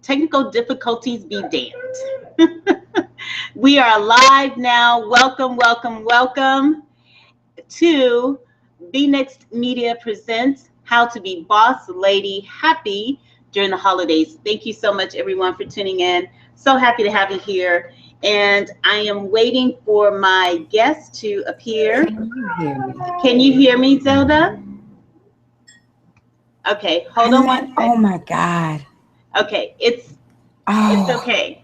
technical difficulties be damned. We are live now. Welcome, welcome, welcome to Be Next Media presents How to Be Boss Lady Happy During the Holidays. Thank you so much, everyone, for tuning in. So happy to have you here. And I am waiting for my guest to appear. Can you hear me? Can you hear me, Zelda? Okay, hold on one second. Oh my God. Okay, it's okay.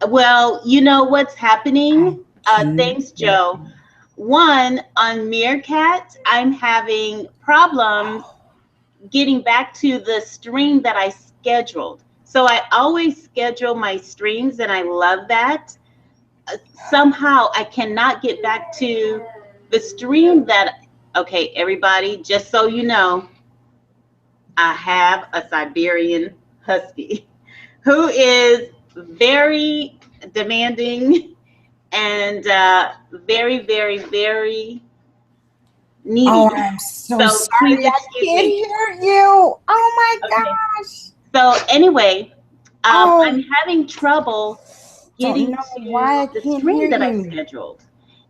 Well, you know what's happening? Thanks, Joe. One, on Meerkat, I'm having problems getting back to the stream that I scheduled. So I always schedule my streams, and I love that. Somehow I cannot get back to the stream that, okay, everybody, just so you know, I have a Siberian Husky who is very demanding and very, very, very needy. Oh, I'm so sorry. I can't hear you. Oh my gosh. So anyway, I'm having trouble getting to the stream that I scheduled.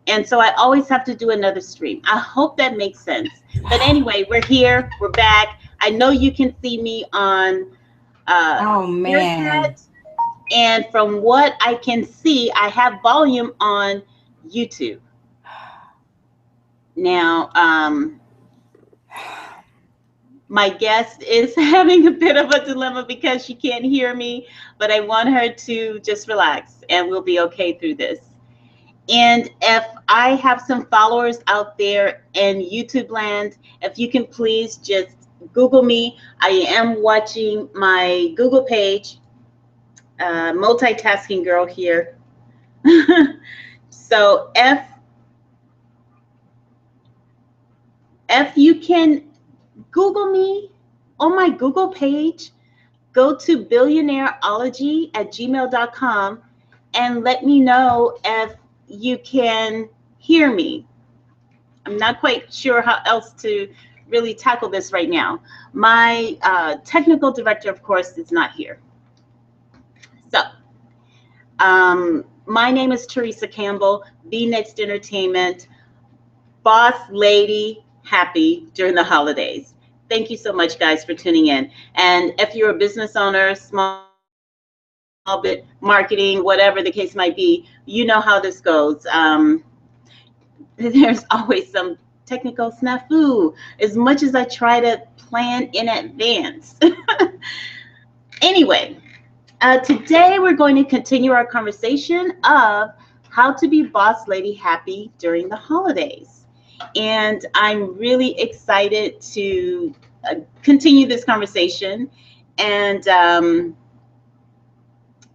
And so I always have to do another stream. I hope that makes sense. But anyway, we're here. We're back. I know you can see me on Meerkat. And from what I can see, I have volume on YouTube. Now, my guest is having a bit of a dilemma because she can't hear me, but I want her to just relax and we'll be okay through this. And if I have some followers out there in YouTube land, if you can please just Google me. I am watching my Google page, multitasking girl here. So if you can Google me on my Google page, go to billionaireology@gmail.com and let me know if you can hear me. I'm not quite sure how else to really tackle this right now. My technical director, of course, is not here. So my name is Theresa Campbell, Be Next Entertainment, Boss Lady Happy During the Holidays. Thank you so much, guys, for tuning in. And if you're a business owner, small bit marketing, whatever the case might be, you know how this goes. There's always some technical snafu, as much as I try to plan in advance. Anyway, today we're going to continue our conversation of how to be boss lady happy during the holidays. And I'm really excited to continue this conversation and,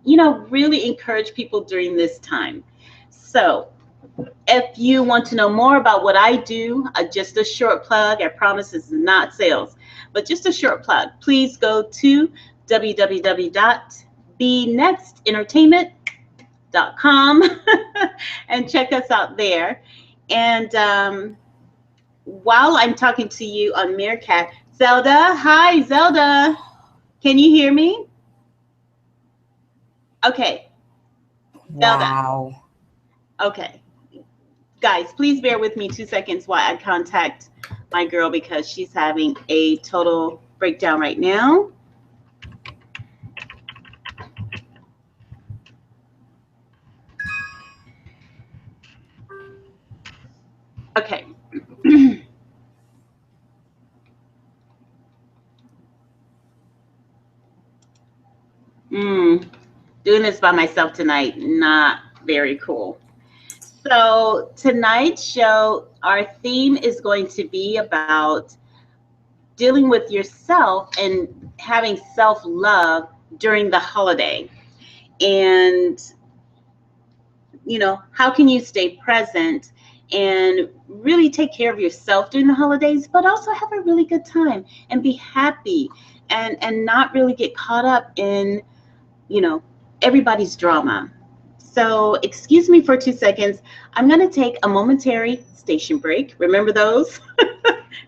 you know, really encourage people during this time. So if you want to know more about what I do, just a short plug, I promise this is not sales, but just a short plug, please go to www.benextentertainment.com and check us out there. And while I'm talking to you on Meerkat, Zelda, hi, Zelda. Can you hear me? Okay. Wow. Zelda. Okay. Guys, please bear with me 2 seconds while I contact my girl because she's having a total breakdown right now. Okay. Doing this by myself tonight, not very cool. So tonight's show, our theme is going to be about dealing with yourself and having self-love during the holiday. And, you know, how can you stay present and really take care of yourself during the holidays, but also have a really good time and be happy and not really get caught up in, you know, everybody's drama. So excuse me for 2 seconds. I'm going to take a momentary station break. Remember those?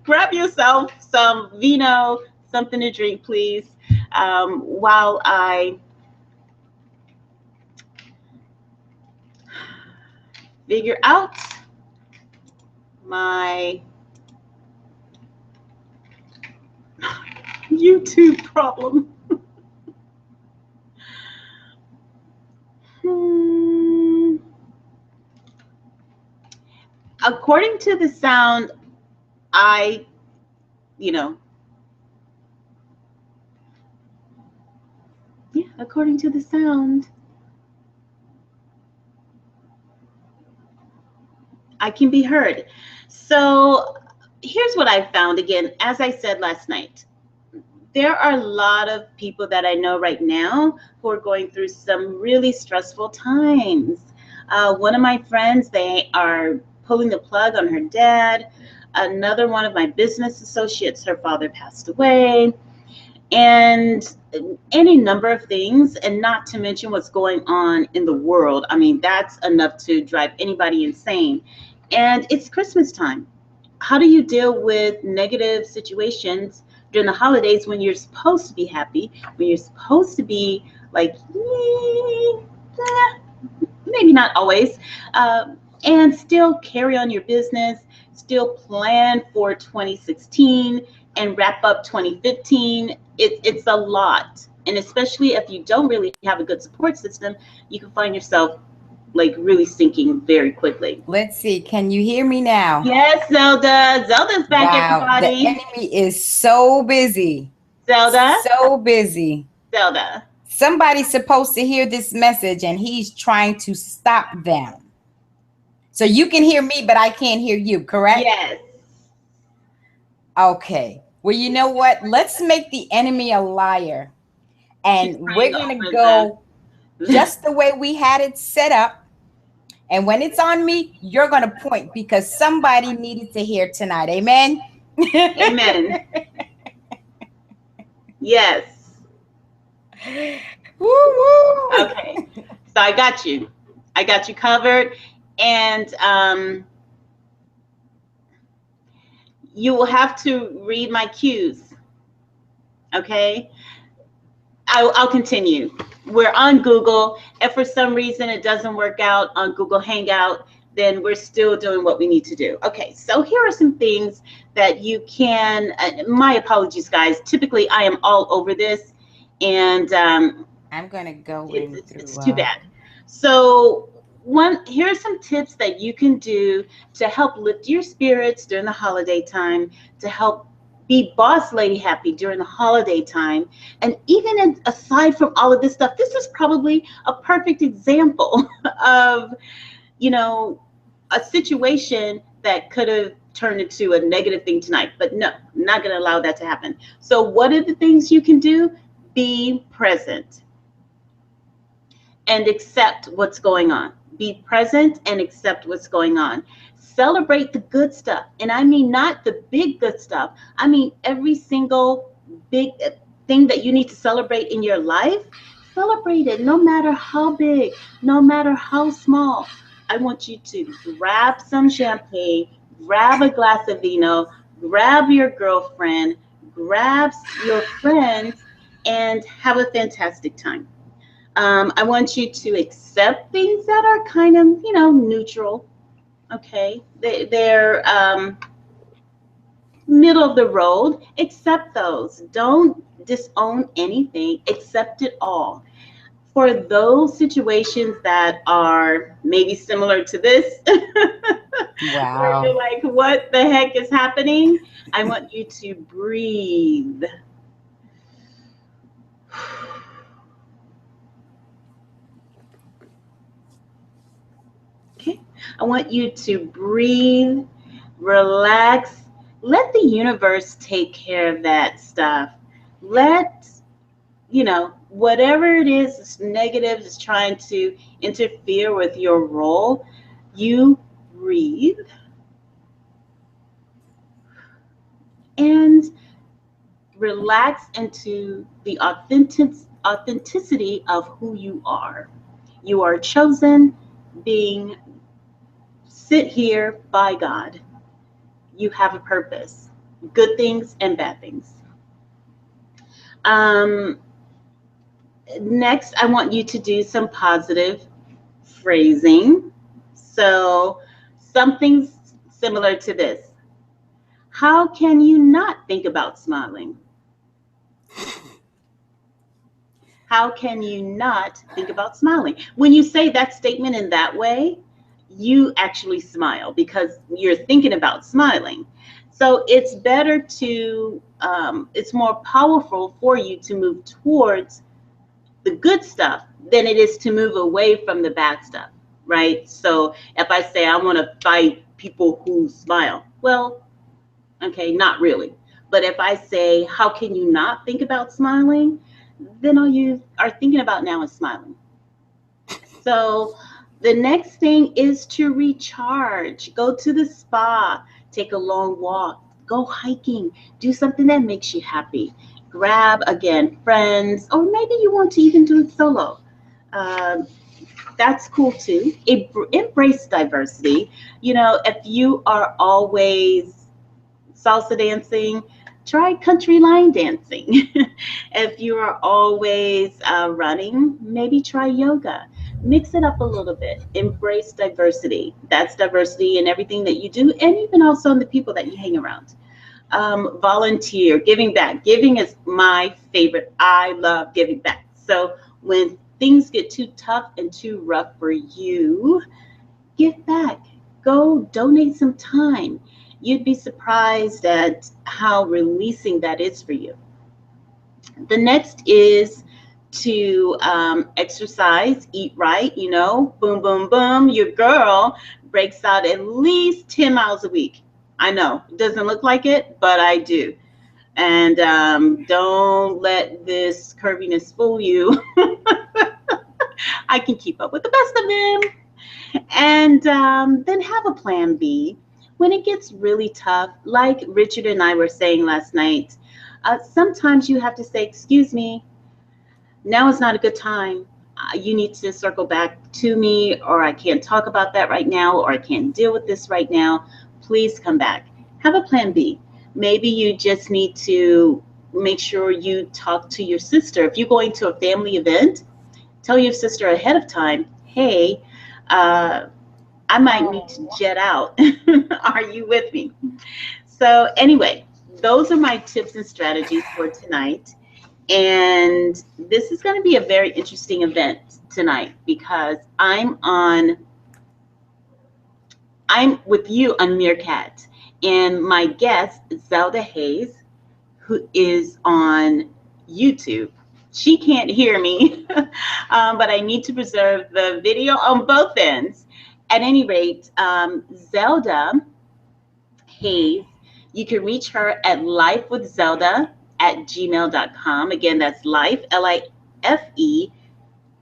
Grab yourself some vino, something to drink, please. while I figure out my YouTube problem. According to the sound, I, yeah, according to the sound, I can be heard. So here's what I found again, as I said last night. There are a lot of people that I know right now who are going through some really stressful times. One of my friends, they are pulling the plug on her dad. Another one of my business associates, her father passed away. And any number of things, and not to mention what's going on in the world. I mean, that's enough to drive anybody insane. And it's Christmas time. How do you deal with negative situations during the holidays when you're supposed to be happy, when you're supposed to be like, maybe not always, and still carry on your business, still plan for 2016 and wrap up 2015? It's a lot. And especially if you don't really have a good support system, you can find yourself like really sinking very quickly. Let's see. Can you hear me now? Yes, Zelda. Zelda's back, Wow, everybody. the enemy is so busy. Zelda. So busy. Zelda. Somebody's supposed to hear this message and he's trying to stop them. So you can hear me, but I can't hear you, correct? Yes. Okay. Well, you know what? Let's make the enemy a liar. And we're going to go just the way we had it set up. And when it's on me, you're going to point because somebody needed to hear tonight. Amen. Amen. Yes. Woo, woo. Okay. So I got you. I got you covered. And you will have to read my cues. Okay. I'll continue. We're on Google. If for some reason it doesn't work out on Google Hangout, then we're still doing what we need to do. Okay, so here are some things that you can, my apologies, guys. Typically, I am all over this, and I'm going to go it's too bad. So here are some tips that you can do to help lift your spirits during the holiday time, to help be boss lady happy during the holiday time. And even aside from all of this stuff, this is probably a perfect example of, a situation that could have turned into a negative thing tonight. But no, I'm not going to allow that to happen. So what are the things you can do? Be present and accept what's going on. Be present and accept what's going on. Celebrate the good stuff. And I mean not the big good stuff. I mean every single big thing that you need to celebrate in your life. Celebrate it, no matter how big, no matter how small. I want you to grab some champagne, grab a glass of vino, grab your girlfriend, grab your friends, and have a fantastic time. I want you to accept things that are kind of, neutral. Okay, they're middle of the road. Accept those. Don't disown anything. Accept it all. For those situations that are maybe similar to this, wow, where you're like, what the heck is happening? I want you to breathe. Okay, I want you to breathe, relax, let the universe take care of that stuff. Let, whatever it is negative is trying to interfere with your role, you breathe and relax into the authenticity of who you are. You are chosen being sit here by God. You have a purpose, good things and bad things. Um, Next, I want you to do some positive phrasing. So, something similar to this. How can you not think about smiling? How can you not think about smiling? When you say that statement in that way, you actually smile because you're thinking about smiling. So it's better to, it's more powerful for you to move towards the good stuff than it is to move away from the bad stuff, right? So if I say I want to fight people who smile, well, okay, not really. But if I say, how can you not think about smiling? Then all you are thinking about now is smiling. So the next thing is to recharge. Go to the spa, take a long walk, go hiking, do something that makes you happy. Grab, again, friends, or maybe you want to even do it solo. Um, that's cool too. Embrace diversity. You know, if you are always salsa dancing, try country line dancing. If you are always running, maybe try yoga. Mix it up a little bit. Embrace diversity. That's diversity in everything that you do, and even also in the people that you hang around. Volunteer, giving back. Giving is my favorite. I love giving back. So when things get too tough and too rough for you, give back. Go donate some time. You'd be surprised at how releasing that is for you. The next is to exercise, eat right, you know, boom, boom, boom. Your girl breaks out at least 10 miles a week. I know it doesn't look like it, but I do. And don't let this curviness fool you. I can keep up with the best of them. And then have a plan B. When it gets really tough, like Richard and I were saying last night, sometimes you have to say, excuse me, now is not a good time. You need to circle back to me, or I can't talk about that right now, or I can't deal with this right now. Please come back. Have a plan B. Maybe you just need to make sure you talk to your sister. If you're going to a family event, tell your sister ahead of time, hey, I might need to jet out. Are you with me? So, anyway, those are my tips and strategies for tonight. And this is going to be a very interesting event tonight because I'm with you on Meerkat, and my guest Zelda Hayes, who is on YouTube. She can't hear me, but I need to preserve the video on both ends. At any rate, Zelda Hayes, you can reach her at lifewithzelda@gmail.com. Again, that's life, Life,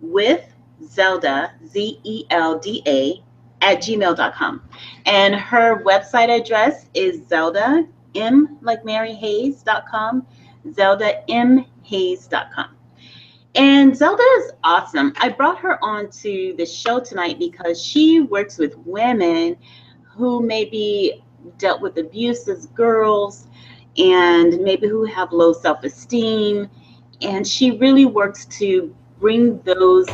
with Zelda, Zelda, at gmail.com. And her website address is Zelda, M like Mary Hayes.com, ZeldaMHayes.com. And Zelda is awesome. I brought her on to the show tonight because she works with women who maybe dealt with abuse as girls and maybe who have low self-esteem. And she really works to bring those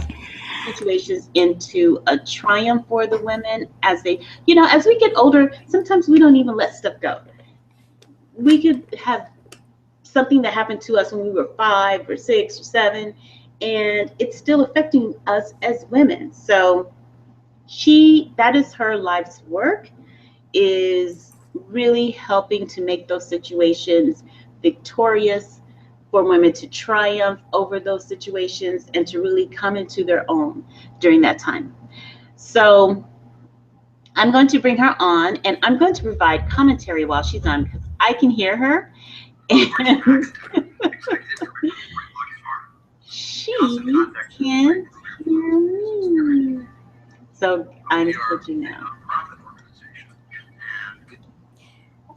situations into a triumph for the women as they, you know, as we get older, sometimes we don't even let stuff go. We could have something that happened to us when we were 5 or 6 or 7, and it's still affecting us as women. So that is her life's work, is really helping to make those situations victorious, for women to triumph over those situations and to really come into their own during that time. So I'm going to bring her on, and I'm going to provide commentary while she's on because I can hear her and she can't hear me. So I'm switching now.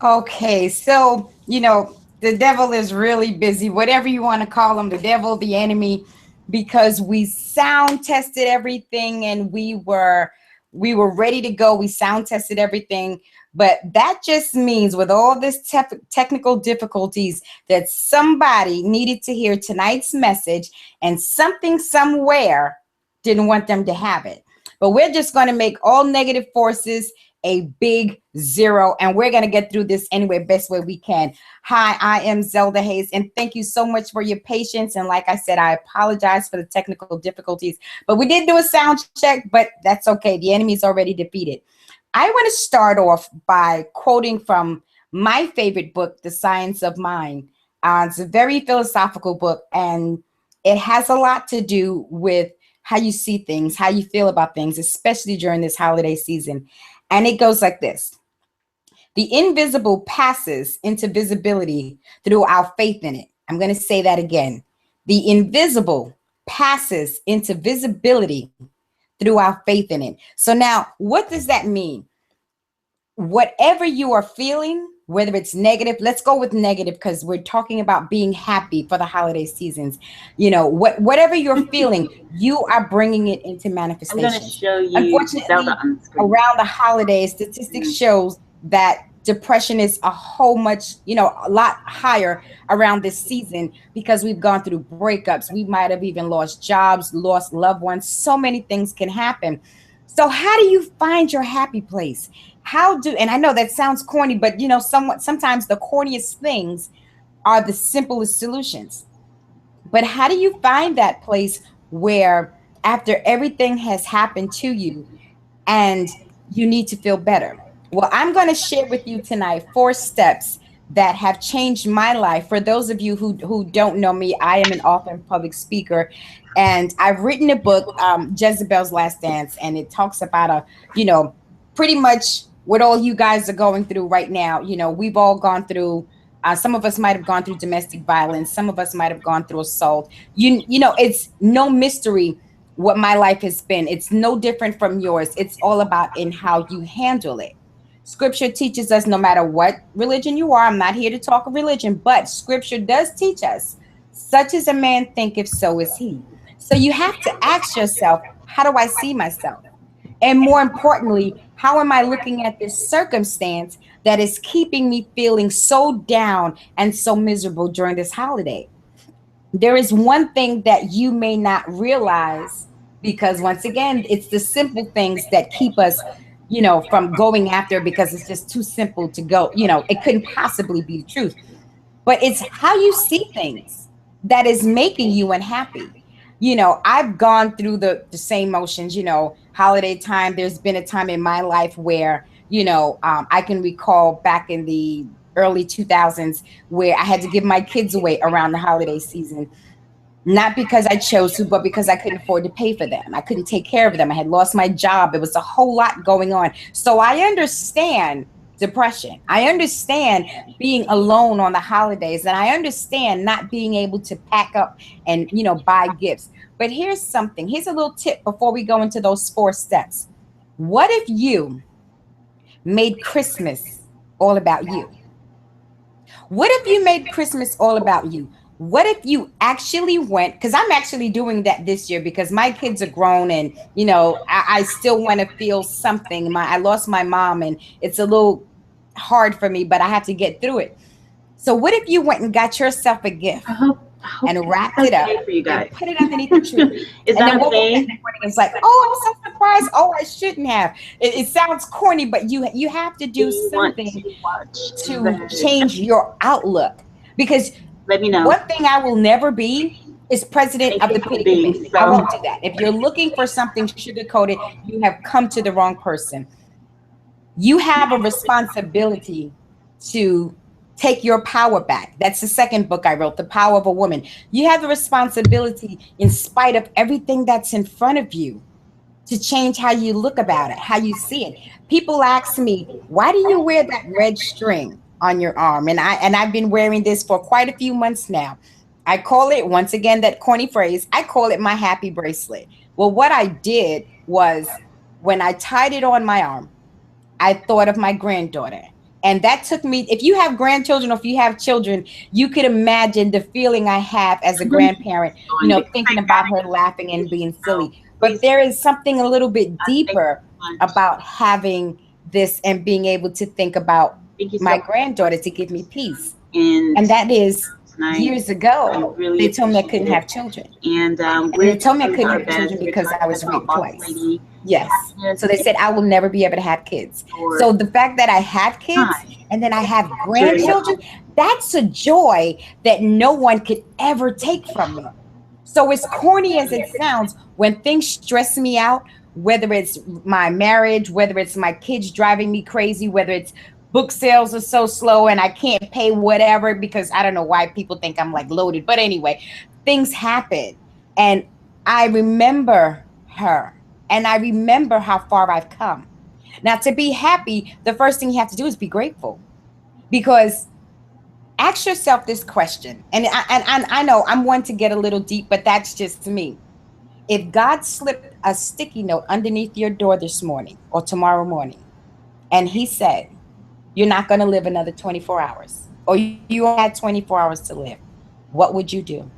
Okay, so, you know, the devil is really busy, whatever you want to call him, the devil, the enemy, because we sound tested everything and we were ready to go. We sound tested everything. But that just means with all this technical difficulties that somebody needed to hear tonight's message and something somewhere didn't want them to have it. But we're just going to make all negative forces a big zero, and we're going to get through this anyway, best way we can. Hi, I am Zelda Hayes, and thank you so much for your patience. And like I said, I apologize for the technical difficulties, but we did do a sound check, but that's okay. The enemy's already defeated. I want to start off by quoting from my favorite book, The Science of Mind. It's a very philosophical book, and it has a lot to do with how you see things, how you feel about things, especially during this holiday season. And it goes like this: the invisible passes into visibility through our faith in it. I'm going to say that again. The invisible passes into visibility through our faith in it. So now, what does that mean? Whatever you are feeling, whether it's negative, let's go with negative because we're talking about being happy for the holiday seasons. You know, whatever you're feeling, you are bringing it into manifestation. I'm going to show you Unfortunately, Zelda on the screen. Around the holidays, statistics shows that depression is a lot higher around this season because we've gone through breakups. We might have even lost jobs, lost loved ones. So many things can happen. So how do you find your happy place? And I know that sounds corny, but sometimes the corniest things are the simplest solutions. But how do you find that place where after everything has happened to you and you need to feel better? Well, I'm going to share with you tonight 4 steps that have changed my life. For those of you who don't know me, I am an author and public speaker, and I've written a book, Jezebel's Last Dance, and it talks about pretty much what all you guys are going through right now. We've all gone through. Some of us might have gone through domestic violence. Some of us might have gone through assault. It's no mystery what my life has been. It's no different from yours. It's all about in how you handle it. Scripture teaches us no matter what religion you are. I'm not here to talk of religion, but scripture does teach us, such as a man thinketh, so is he. So you have to ask yourself, how do I see myself? And more importantly, how am I looking at this circumstance that is keeping me feeling so down and so miserable during this holiday? There is one thing that you may not realize, because once again, it's the simple things that keep us from going after, because it's just too simple to go, it couldn't possibly be the truth. But it's how you see things that is making you unhappy. I've gone through the same motions, holiday time. There's been a time in my life where, I can recall back in the early 2000s where I had to give my kids away around the holiday season. Not because I chose to, but because I couldn't afford to pay for them. I couldn't take care of them. I had lost my job. It was a whole lot going on. So I understand depression. I understand being alone on the holidays, and I understand not being able to pack up and, buy gifts. But here's a little tip before we go into those 4 steps. What if you made Christmas all about you? What if you made Christmas all about you? What if you actually went, because I'm actually doing that this year because my kids are grown and, I still want to feel something. I lost my mom and it's a little hard for me, but I have to get through it. So what if you went and got yourself a gift and wrapped it up for you guys. and put it underneath the tree? Is and that then okay? It's like, oh, I'm so surprised. Oh, I shouldn't have. It sounds corny, but you have to do something to change your outlook. Because let me know. One thing I will never be is president of the pity committee. I won't do that. If you're looking for something sugar-coated, you have come to the wrong person. You have a responsibility to take your power back. That's the second book I wrote, The Power of a Woman. You have a responsibility, in spite of everything that's in front of you, to change how you look about it, how you see it. People ask me, why do you wear that red string on your arm? And I've been wearing this for quite a few months now. I call it, once again, that corny phrase, I call it my happy bracelet. Well, what I did was when I tied it on my arm, I thought of my granddaughter. And that took me, if you have grandchildren or if you have children, you could imagine the feeling I have as a grandparent, thinking about her laughing and being silly. But there is something a little bit deeper about having this and being able to think about Thank you so my much. granddaughter to give me peace. And And that is tonight, years I ago, really they told me I appreciate couldn't it. have children. And And they we're told me I doing couldn't our have children best. We're because I talking was about raped Boss twice. Lady Yes. So happiness they said I will never be able to have kids. for So the fact that I have kids time. and then I have During the grandchildren, that's a joy that no one could ever take from me. So as corny as it sounds, when things stress me out, whether it's my marriage, whether it's my kids driving me crazy, whether it's book sales are so slow and I can't pay whatever because I don't know why people think I'm like loaded. But anyway, things happen. And I remember her and I remember how far I've come. Now, to be happy, the first thing you have to do is be grateful because ask yourself this question. And I know I'm one to get a little deep, but that's just me. If God slipped a sticky note underneath your door this morning or tomorrow morning, and He said, you're not going to live another 24 hours, or you only had 24 hours to live, what would you do?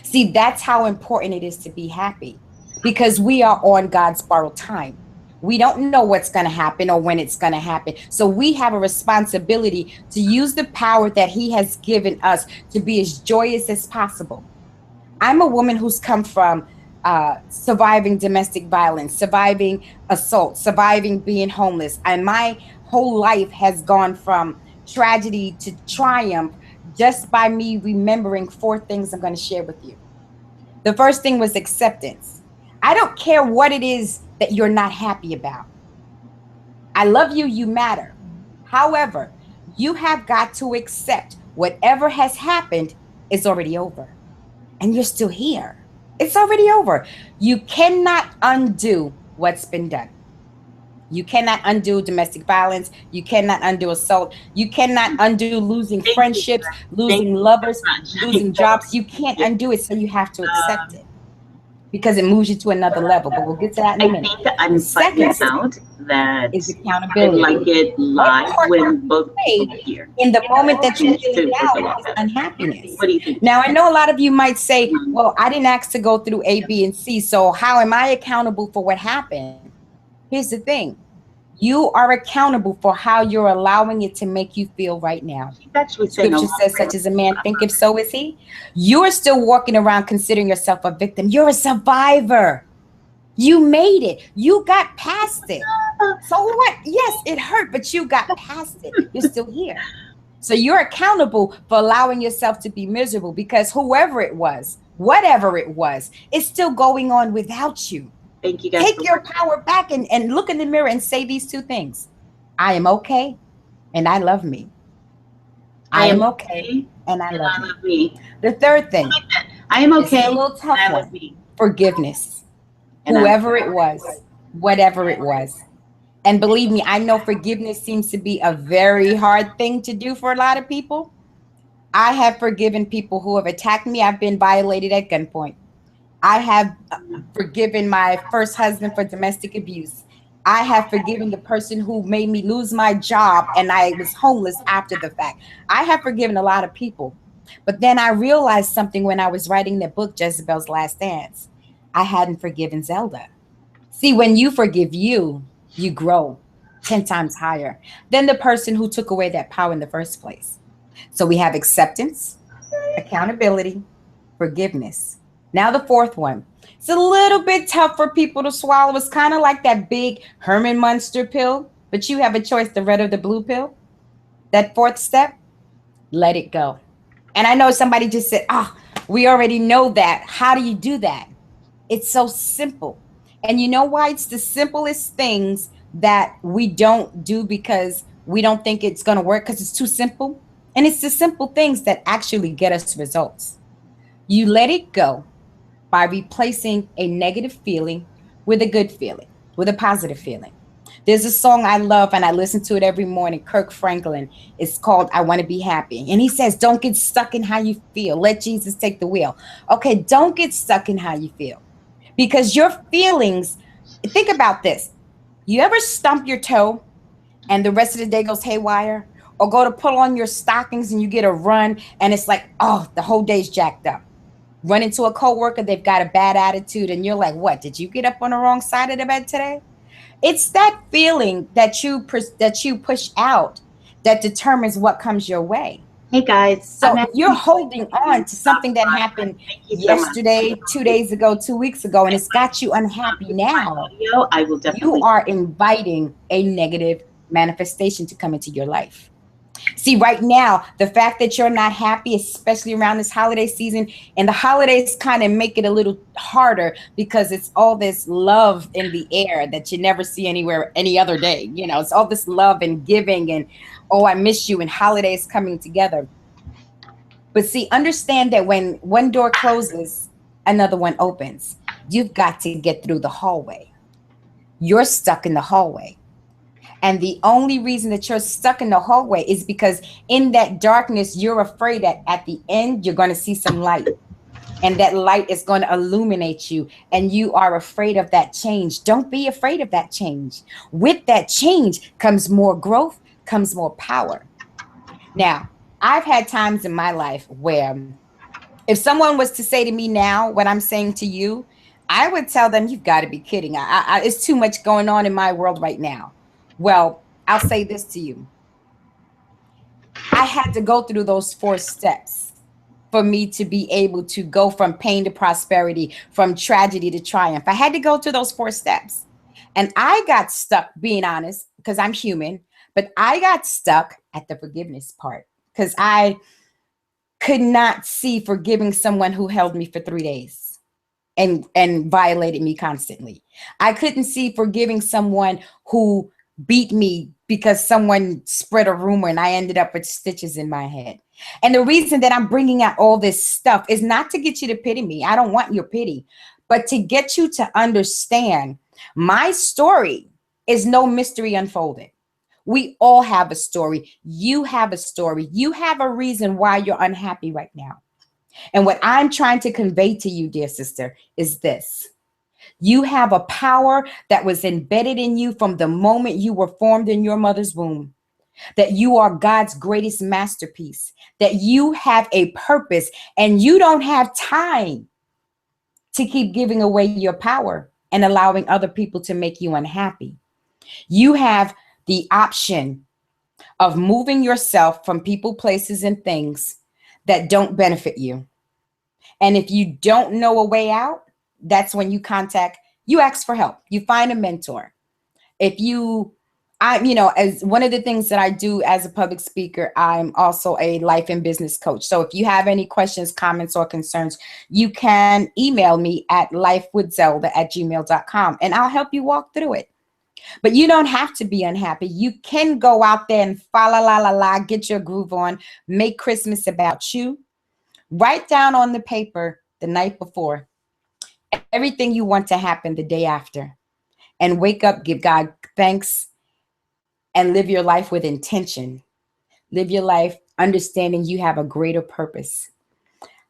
See, that's how important it is to be happy because we are on God's borrowed time. We don't know what's going to happen or when it's going to happen. So we have a responsibility to use the power that He has given us to be as joyous as possible. I'm a woman who's come from surviving domestic violence, surviving assault, surviving being homeless. And my whole life has gone from tragedy to triumph just by me remembering four things I'm going to share with you. The first thing was acceptance. I don't care what it is that you're not happy about. I love you, you matter. However, you have got to accept whatever has happened is already over and you're still here. It's already over. You cannot undo what's been done. You cannot undo domestic violence. You cannot undo assault. You cannot undo losing Thank you. friendships, Thank losing you lovers, so much. losing jobs. You can't Yeah. undo it. So you have to accept Um, it because it moves you to another level. But we'll get to that in a I minute. think The I'm second finding step out that is I accountability. like it One live part that when you both people play hear. in the moment that you're Seems feeling to work a down lot is better. unhappiness. What do you think? Now, I know a lot of you might say, Um, well, I didn't ask to go through A, B, and C. So how am I accountable for what happened? Here's the thing. You are accountable for how you're allowing it to make you feel right now. she's actually saying a Scripture lot. says, such as a man thinketh, so is he. You are still walking around considering yourself a victim. You're a survivor. You made it. You got past it. So what? Yes, it hurt, but you got past it. You're still here. So you're accountable for allowing yourself to be miserable because whoever it was, whatever it was, it's still going on without you. Thank you guys Take for your watching. power back and look in the mirror and say these two things. I am okay and I love me. I I am am okay okay and I and love I me. love me. The third I thing like that. I am is a okay little and tough I love one. me. Forgiveness. And I Whoever it was, whatever it was. And believe me, I know forgiveness seems to be a very hard thing to do for a lot of people. I have forgiven people who have attacked me. I've been violated at gunpoint. I have forgiven my first husband for domestic abuse. I have forgiven the person who made me lose my job and I was homeless after the fact. I have forgiven a lot of people. But then I realized something when I was writing the book, Jezebel's Last Dance. I hadn't forgiven Zelda. See, when you forgive you, you grow 10 times higher than the person who took away that power in the first place. So we have acceptance, accountability, forgiveness. Now, the fourth one. It's a little bit tough for people to swallow. It's kind of like that big Herman Munster pill, but you have a choice, the red or the blue pill. That fourth step, let it go. And I know somebody just said, we already know that. How do you do that? It's so simple. And you know why it's the simplest things that we don't do because we don't think it's going to work because it's too simple? And it's the simple things that actually get us results. You let it go by replacing a negative feeling with a good feeling, with a positive feeling. There's a song I love and I listen to it every morning, Kirk Franklin. It's called I Want to Be Happy. And he says, don't get stuck in how you feel. Let Jesus take the wheel. Okay, don't get stuck in how you feel because your feelings, think about this. You ever stump your toe and the rest of the day goes haywire? Or go to pull on your stockings and you get a run and it's like, oh, the whole day's jacked up. Run into a coworker, they've got a bad attitude, and you're like, what? Did you get up on the wrong side of the bed today? It's that feeling that you push out that determines what comes your way. Hey guys, I'm So if you're actually going holding on to to stop something that by, but happened thank you so much. yesterday, 2 days ago, 2 weeks ago, and If it's I got you need to unhappy use my now, audio, I will you definitely. are inviting a negative manifestation to come into your life. See, right now, the fact that you're not happy, especially around this holiday season, and the holidays kind of make it a little harder because it's all this love in the air that you never see anywhere any other day. You know, it's all this love and giving and, oh, I miss you, and holidays coming together. But see, understand that when one door closes, another one opens. You've got to get through the hallway. You're stuck in the hallway. And the only reason that you're stuck in the hallway is because in that darkness, you're afraid that at the end, you're going to see some light. And that light is going to illuminate you. And you are afraid of that change. Don't be afraid of that change. With that change comes more growth, comes more power. Now, I've had times in my life where if someone was to say to me now what I'm saying to you, I would tell them, you've got to be kidding. It's too much going on in my world right now. Well, I'll say this to you. I had to go through those 4 steps for me to be able to go from pain to prosperity, from tragedy to triumph. I had to go through those 4 steps. And I got stuck, being honest, because I'm human, but I got stuck at the forgiveness part because I could not see forgiving someone who held me for 3 days and violated me constantly. I couldn't see forgiving someone who beat me because someone spread a rumor and I ended up with stitches in my head. And the reason that I'm bringing out all this stuff is not to get you to pity me. I don't want your pity, but to get you to understand my story is no mystery unfolded. We all have a story. You have a story. You have a reason why you're unhappy right now. And what I'm trying to convey to you, dear sister, is this. You have a power that was embedded in you from the moment you were formed in your mother's womb, that you are God's greatest masterpiece, that you have a purpose, and you don't have time to keep giving away your power and allowing other people to make you unhappy. You have the option of moving yourself from people, places, and things that don't benefit you. And if you don't know a way out, that's when you ask for help. You find a mentor. If you, as one of the things that I do as a public speaker, I'm also a life and business coach. So if you have any questions, comments, or concerns, you can email me at lifewithzelda@gmail.com and I'll help you walk through it. But you don't have to be unhappy. You can go out there and fa la la la la, get your groove on, make Christmas about you. Write down on the paper the night before everything you want to happen the day after, and wake up, give God thanks, and live your life with intention. Live your life understanding you have a greater purpose.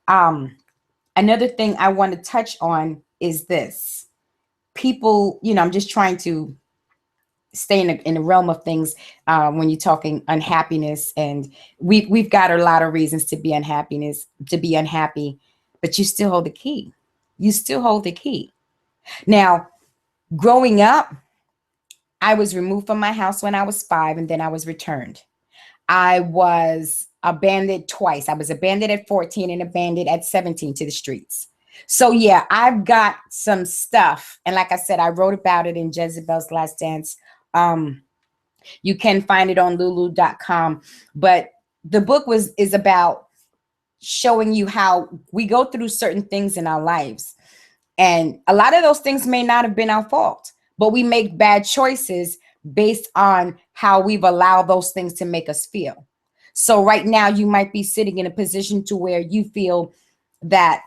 Um, Another thing I want to touch on is this. People, I'm just trying to stay in the realm of things when you're talking unhappiness, and we've got a lot of reasons to be unhappy, but you still hold the key. You still hold the key. Now, growing up, I was removed from my house when I was 5, and then I was returned. I was abandoned twice. I was abandoned at 14 and abandoned at 17 to the streets. So yeah, I've got some stuff. And like I said, I wrote about it in Jezebel's Last Dance. Um, you can find it on lulu.com. But the book is about showing you how we go through certain things in our lives. And a lot of those things may not have been our fault, but we make bad choices based on how we've allowed those things to make us feel. So right now you might be sitting in a position to where you feel that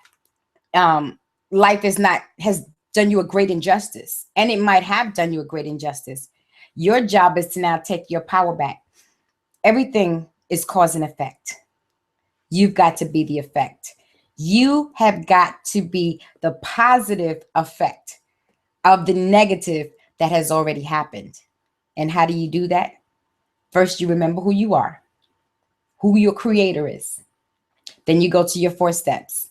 um, life has done you a great injustice, and it might have done you a great injustice. Your job is to now take your power back. Everything is cause and effect. You've got to be the effect. You have got to be the positive effect of the negative that has already happened. And how do you do that? First, you remember who you are, who your creator is. Then you go to your 4 steps.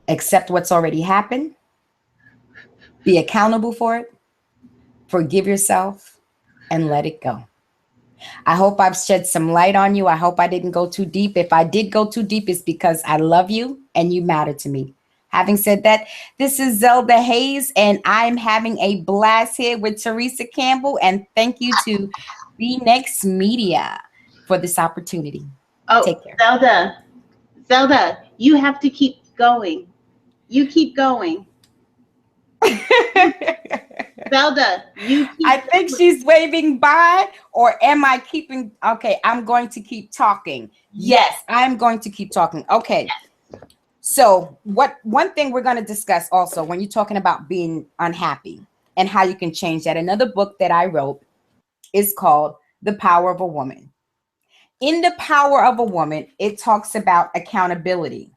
Accept what's already happened, be accountable for it, Forgive yourself and let it go. I hope I've shed some light on you. I hope I didn't go too deep. If I did go too deep, it's because I love you and you matter to me. Having said that, this is Zelda Hayes, and I'm having a blast here with Theresa Campbell. And thank you to Be Next Media for this opportunity. Oh, Take care. Zelda, you have to keep going. You keep going. Zelda, you I keep think going. she's waving bye, or am I keeping? Okay, I'm going to keep talking. Yes. Yes, I'm going to keep talking. Okay. So, what one thing we're going to discuss also when you're talking about being unhappy and how you can change that. Another book that I wrote is called The Power of a Woman. In The Power of a Woman, it talks about accountability.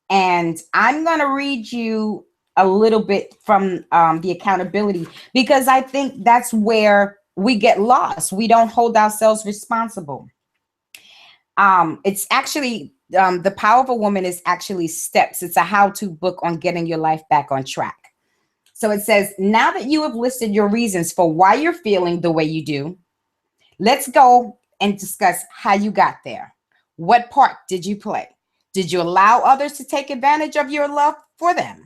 And I'm going to read you a little bit from the accountability, because I think that's where we get lost. We don't hold ourselves responsible. It's actually The Power of a Woman is actually steps. It's a how-to book on getting your life back on track. So it says, now that you have listed your reasons for why you're feeling the way you do, let's go and discuss how you got there. What part did you play? Did you allow others to take advantage of your love for them?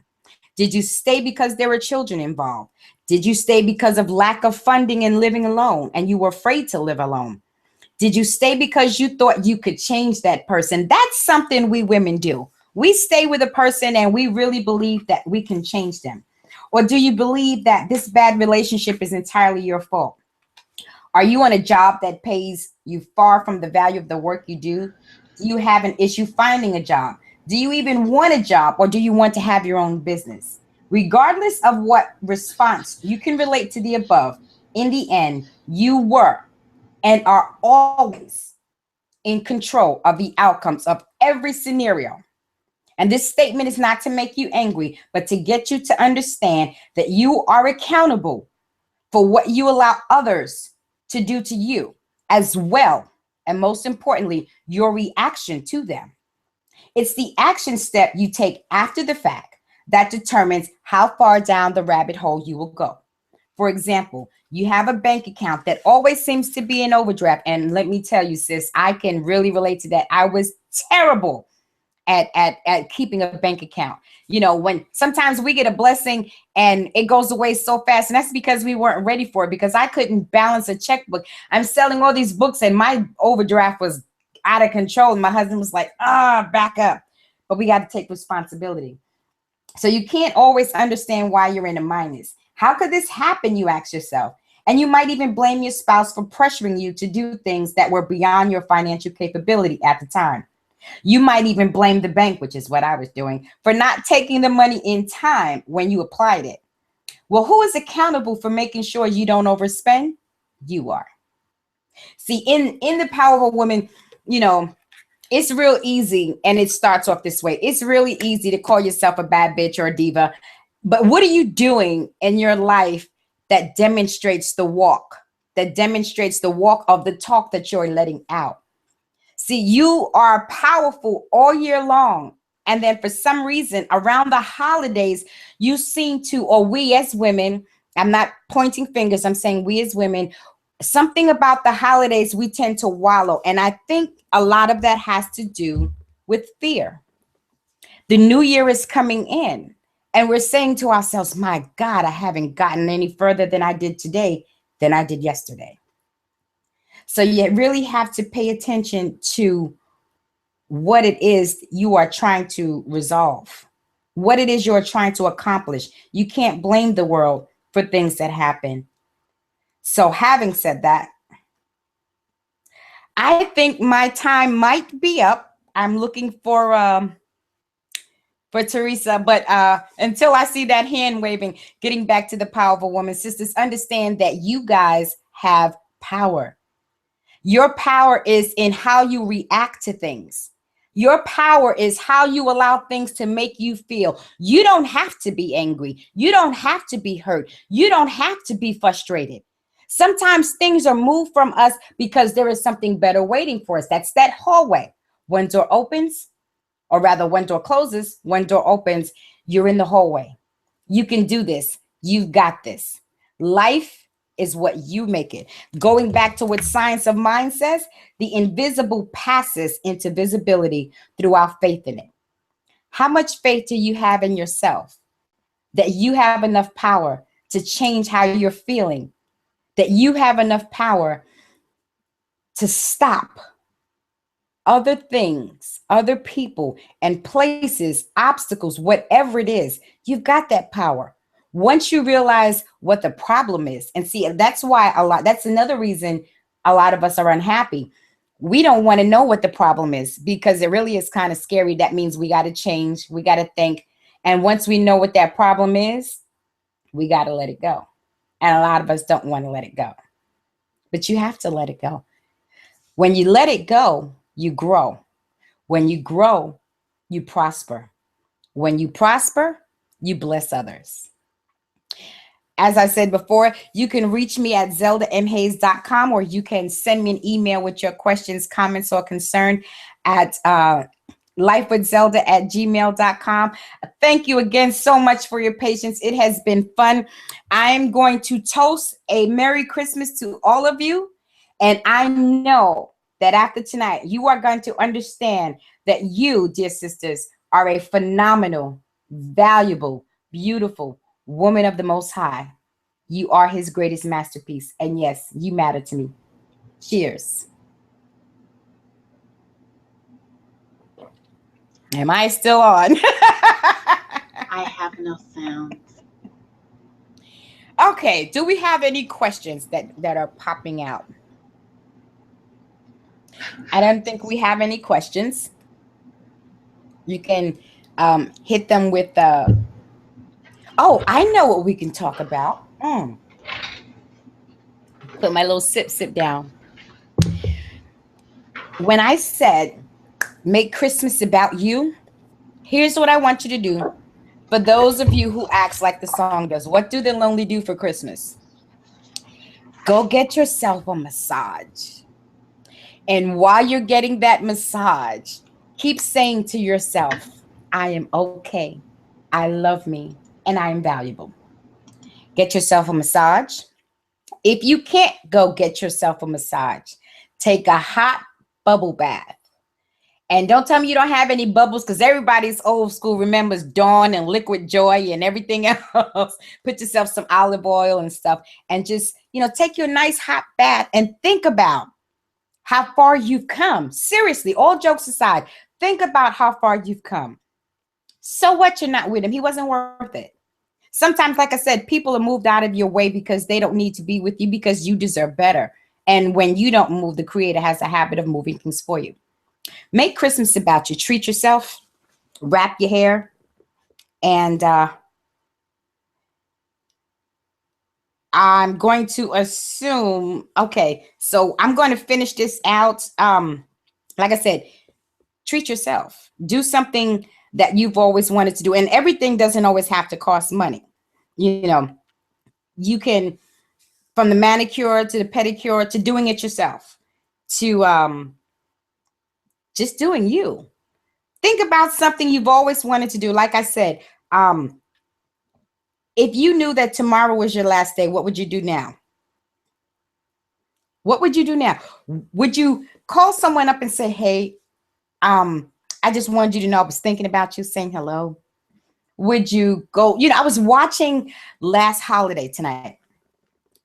Did you stay because there were children involved? Did you stay because of lack of funding and living alone and you were afraid to live alone? Did you stay because you thought you could change that person? That's something we women do. We stay with a person and we really believe that we can change them. Or do you believe that this bad relationship is entirely your fault? Are you on a job that pays you far from the value of the work you do? Do you have an issue finding a job? Do you even want a job, or do you want to have your own business? Regardless of what response you can relate to the above, in the end, you were and are always in control of the outcomes of every scenario. And this statement is not to make you angry, but to get you to understand that you are accountable for what you allow others to do to you as well. And most importantly, your reaction to them. It's the action step you take after the fact that determines how far down the rabbit hole you will go. For example, you have a bank account that always seems to be in overdraft. And let me tell you, sis, I can really relate to that. I was terrible at keeping a bank account. You know, when sometimes we get a blessing and it goes away so fast, and that's because we weren't ready for it, because I couldn't balance a checkbook. I'm selling all these books and my overdraft was out of control. And my husband was like, back up. But we got to take responsibility. So you can't always understand why you're in a minus. How could this happen? You ask yourself. And you might even blame your spouse for pressuring you to do things that were beyond your financial capability at the time. You might even blame the bank, which is what I was doing, for not taking the money in time when you applied it. Well, who is accountable for making sure you don't overspend? You are. See, in The Power of a Woman, you know, it's real easy, and it starts off this way. It's really easy to call yourself a bad bitch or a diva. But what are you doing in your life that demonstrates the walk, of the talk that you're letting out? See, you are powerful all year long. And then for some reason, around the holidays, you seem to, or we as women, I'm not pointing fingers, I'm saying we as women, something about the holidays, we tend to wallow. And I think a lot of that has to do with fear. The new year is coming in, and we're saying to ourselves, my God, I haven't gotten any further than I did today than I did yesterday. So you really have to pay attention to what it is you are trying to resolve, what it is you're trying to accomplish. You can't blame the world for things that happen. So having said that, I think my time might be up. I'm looking for Theresa, but until I see that hand waving, getting back to The Power of a Woman, sisters, understand that you guys have power. Your power is in how you react to things. Your power is how you allow things to make you feel. You don't have to be angry. You don't have to be hurt. You don't have to be frustrated. Sometimes things are moved from us because there is something better waiting for us. That's that hallway. One door opens, or rather, one door closes, one door opens. You're in the hallway. You can do this. You've got this. Life is what you make it. Going back to what Science of Mind says, the invisible passes into visibility through our faith in it. How much faith do you have in yourself that you have enough power to change how you're feeling, that you have enough power to stop other things, other people, and places, obstacles, whatever it is? You've got that power. Once you realize what the problem is, and see, that's why that's another reason a lot of us are unhappy. We don't want to know what the problem is because it really is kind of scary. That means we got to change, we got to think. And once we know what that problem is, we got to let it go. And a lot of us don't want to let it go. But you have to let it go. When you let it go, you grow. When you grow, you prosper. When you prosper, you bless others. As I said before, you can reach me at zeldamhays.com, or you can send me an email with your questions, comments, or concern at lifewithzelda@gmail.com. Thank you again so much for your patience. It has been fun. I am going to toast a Merry Christmas to all of you. And I know that after tonight, you are going to understand that you, dear sisters, are a phenomenal, valuable, beautiful woman of the Most High. You are his greatest masterpiece. And yes, you matter to me. Cheers. Am I still on? I have no sound. Okay. Do we have any questions that are popping out? I don't think we have any questions. You can hit them with oh, I know what we can talk about. Put my little sip down. When I said make Christmas about you, here's what I want you to do. For those of you who acts like the song does, what do the lonely do for Christmas? Go get yourself a massage. And while you're getting that massage, keep saying to yourself, I am okay. I love me and I am valuable. Get yourself a massage. If you can't go get yourself a massage, take a hot bubble bath. And don't tell me you don't have any bubbles, because everybody's old school remembers Dawn and Liquid Joy and everything else. Put yourself some olive oil and stuff and just, take your nice hot bath and think about how far you've come. Seriously, all jokes aside, think about how far you've come. So what, you're not with him? He wasn't worth it. Sometimes, like I said, people are moved out of your way because they don't need to be with you because you deserve better. And when you don't move, the Creator has a habit of moving things for you. Make Christmas about you. Treat yourself. Wrap your hair. And I'm going to assume, okay, so I'm going to finish this out. Like I said, treat yourself. Do something that you've always wanted to do. And everything doesn't always have to cost money. You can, from the manicure to the pedicure to doing it yourself, to just doing you. Think about something you've always wanted to do. Like I said, if you knew that tomorrow was your last day, what would you do now? What would you do now? Would you call someone up and say, hey, I just wanted you to know I was thinking about you, saying hello? Would you go? I was watching Last Holiday tonight,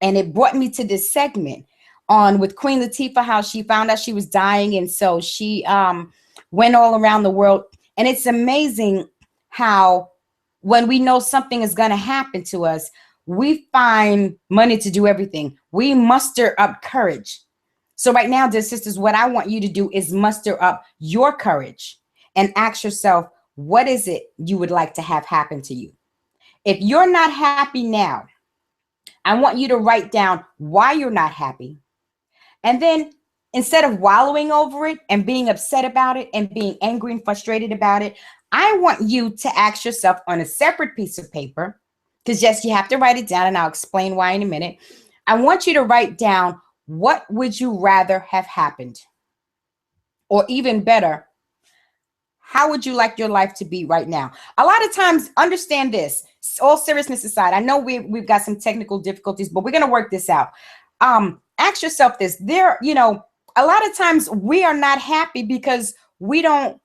and it brought me to this segment on with Queen Latifah, how she found out she was dying. And so she went all around the world. And it's amazing how when we know something is going to happen to us, we find money to do everything. We muster up courage. So right now, dear sisters, what I want you to do is muster up your courage and ask yourself, what is it you would like to have happen to you? If you're not happy now, I want you to write down why you're not happy. And then instead of wallowing over it and being upset about it and being angry and frustrated about it, I want you to ask yourself on a separate piece of paper, because yes, you have to write it down, and I'll explain why in a minute. I want you to write down, what would you rather have happened? Or even better, how would you like your life to be right now? A lot of times, understand this, all seriousness aside, I know we've got some technical difficulties, but we're going to work this out. Ask yourself this. A lot of times we are not happy because our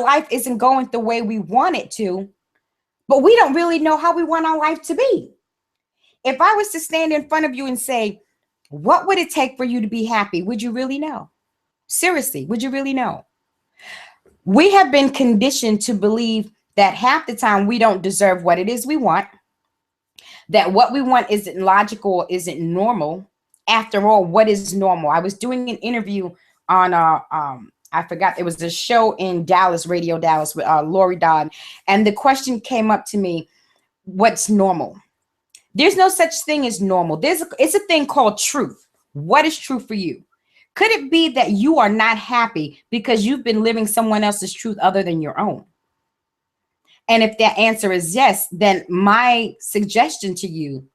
life isn't going the way we want it to, but we don't really know how we want our life to be. If I was to stand in front of you and say, what would it take for you to be happy? Would you really know? Seriously, would you really know? We have been conditioned to believe that half the time we don't deserve what it is we want, that what we want isn't logical, isn't normal. After all, what is normal? I was doing an interview on I forgot, it was a show in Dallas, Radio Dallas, with Lori Dodd, and the question came up to me, what's normal? There's no such thing as normal. It's a thing called truth. What is true for you? Could it be that you are not happy because you've been living someone else's truth other than your own? And if that answer is yes, then my suggestion to you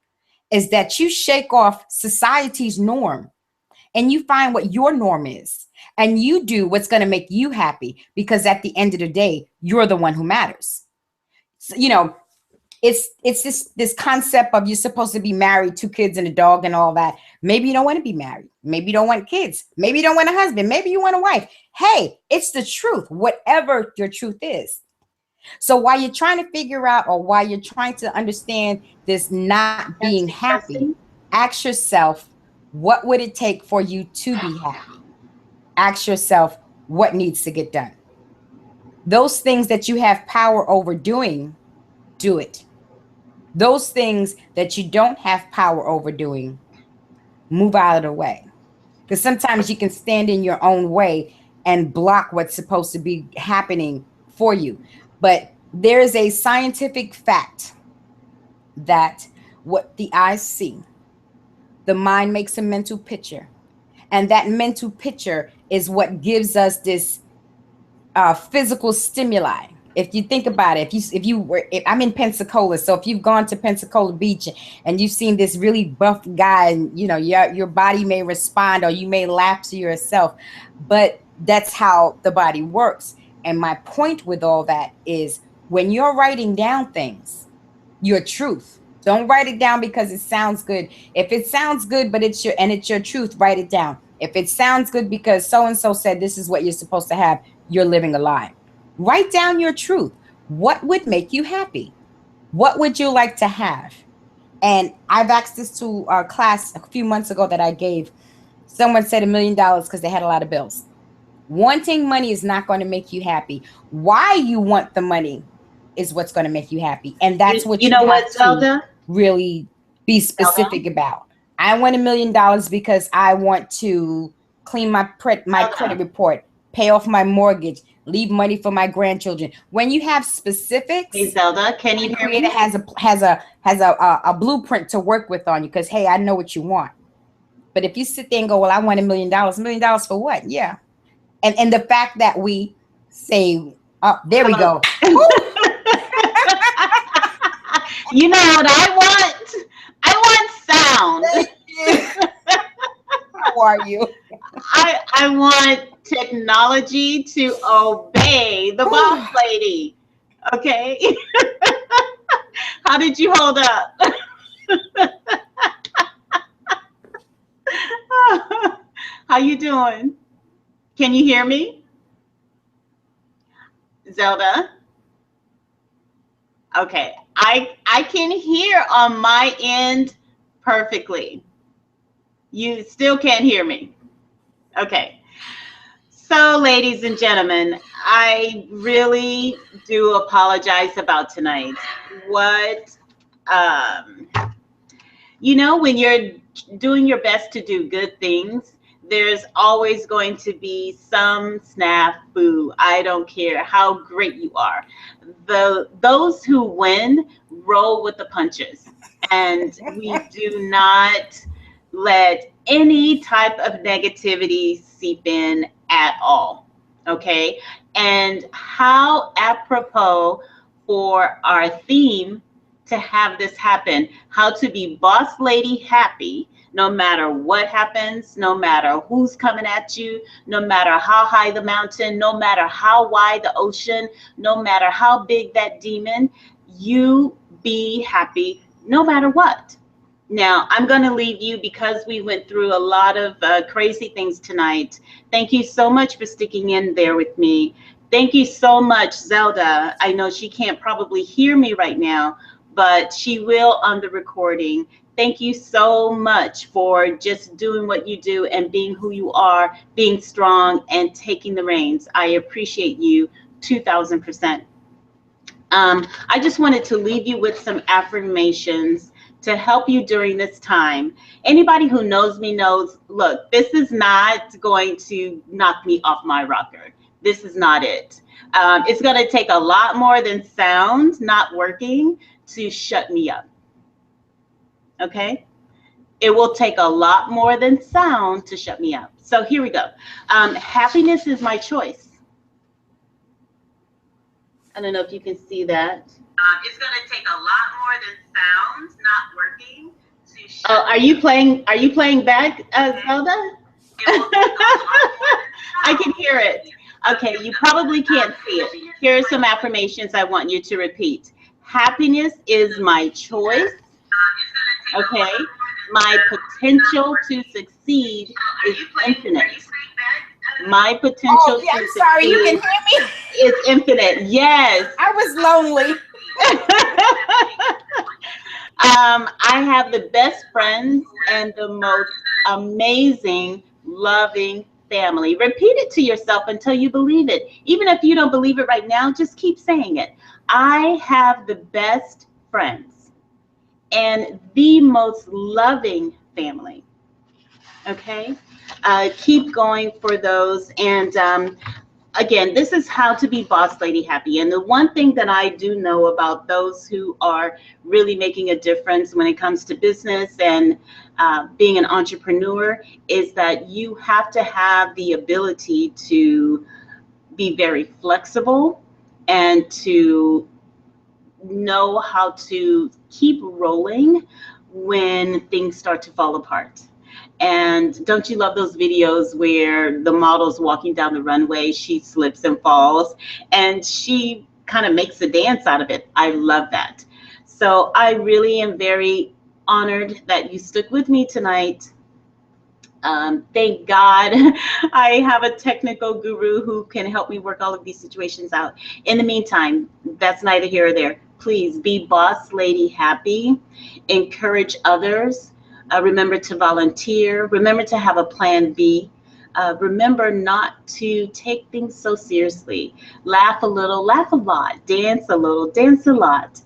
is that you shake off society's norm and you find what your norm is and you do what's going to make you happy, because at the end of the day, you're the one who matters. So, it's this concept of you're supposed to be married, 2 kids and a dog and all that. Maybe you don't want to be married. Maybe you don't want kids. Maybe you don't want a husband. Maybe you want a wife. Hey, it's the truth, whatever your truth is. So while you're trying to figure out, or while you're trying to understand this not being happy, ask yourself, what would it take for you to be happy? Ask yourself, what needs to get done? Those things that you have power over doing, do it. Those things that you don't have power over doing, move out of the way. Because sometimes you can stand in your own way and block what's supposed to be happening for you. But there is a scientific fact that what the eyes see, the mind makes a mental picture. And that mental picture is what gives us this physical stimuli. If you think about it, if I'm in Pensacola, so if you've gone to Pensacola Beach and you've seen this really buff guy, and your body may respond, or you may laugh to yourself, but that's how the body works. And my point with all that is, when you're writing down things, your truth, don't write it down because it sounds good. If it sounds good, but it's your truth, write it down. If it sounds good because so-and-so said this is what you're supposed to have, you're living a lie. Write down your truth. What would make you happy? What would you like to have? And I've asked this to a class a few months ago that I gave. Someone said $1 million because they had a lot of bills. Wanting money is not going to make you happy. Why you want the money is what's going to make you happy. And that's what you have to really be specific about. I want $1 million because I want to clean my credit report, pay off my mortgage, leave money for my grandchildren. When you have specifics, hey Zelda, can you hear me? It has a blueprint to work with on you, because hey, I know what you want. But if you sit there and go, well, I want $1 million. $1 million for what? Yeah. And the fact that we say, oh, there we go. You know what I want? I want sound. How are you? I want technology to obey the boss lady. Okay. How did you hold up? How you doing? Can you hear me? Zelda? Okay. I can hear on my end perfectly. You still can't hear me. Okay. So, ladies and gentlemen, I really do apologize about tonight. When you're doing your best to do good things, there's always going to be some snafu. I don't care how great you are. Those who win roll with the punches. And we do not let any type of negativity seep in at all. Okay? And how apropos for our theme to have this happen, how to be boss lady happy, no matter what happens, no matter who's coming at you, no matter how high the mountain, no matter how wide the ocean, no matter how big that demon, you be happy no matter what. Now, I'm going to leave you because we went through a lot of crazy things tonight. Thank you so much for sticking in there with me. Thank you so much, Zelda. I know she can't probably hear me right now, but she will on the recording. Thank you so much for just doing what you do and being who you are, being strong and taking the reins. I appreciate you 2000%. I just wanted to leave you with some affirmations to help you during this time. Anybody who knows me knows, look, this is not going to knock me off my rocker. This is not it. It's going to take a lot more than sound not working to shut me up. Okay? It will take a lot more than sound to shut me up. So here we go. Happiness is my choice. I don't know if you can see that. It's going to take a lot more than sound not working to shut. Oh, are you playing back, Zelda? I can hear it. Okay, you probably can't see it. Here are some affirmations I want you to repeat. Happiness is my choice. Okay. My potential to succeed is infinite. My potential to succeed. Sorry, you can hear me? Is infinite. Yes. I was lonely. I have the best friends and the most amazing, loving family. Repeat it to yourself until you believe it. Even if you don't believe it right now, just keep saying it. I have the best friends and the most loving family. Okay? Keep going for those. And again, this is how to be boss lady happy. And the one thing that I do know about those who are really making a difference when it comes to business and being an entrepreneur is that you have to have the ability to be very flexible and to know how to keep rolling when things start to fall apart. And don't you love those videos where the model's walking down the runway, she slips and falls, and she kind of makes a dance out of it? I love that. So I really am very honored that you stuck with me tonight. Thank God I have a technical guru who can help me work all of these situations out. In the meantime, that's neither here or there. Please be boss lady happy. Encourage others. Remember to volunteer. Remember to have a plan B. Remember not to take things so seriously. Laugh a little, laugh a lot. Dance a little, dance a lot.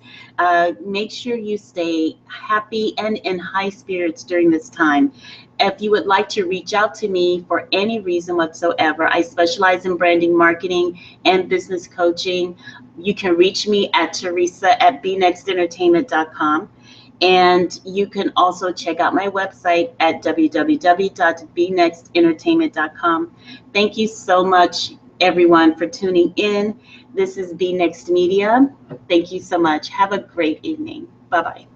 Make sure you stay happy and in high spirits during this time. If you would like to reach out to me for any reason whatsoever, I specialize in branding, marketing, and business coaching. You can reach me at Theresa@bnextentertainment.com. And you can also check out my website at www.bnextentertainment.com. Thank you so much, everyone, for tuning in. This is B Next Media. Thank you so much. Have a great evening. Bye-bye.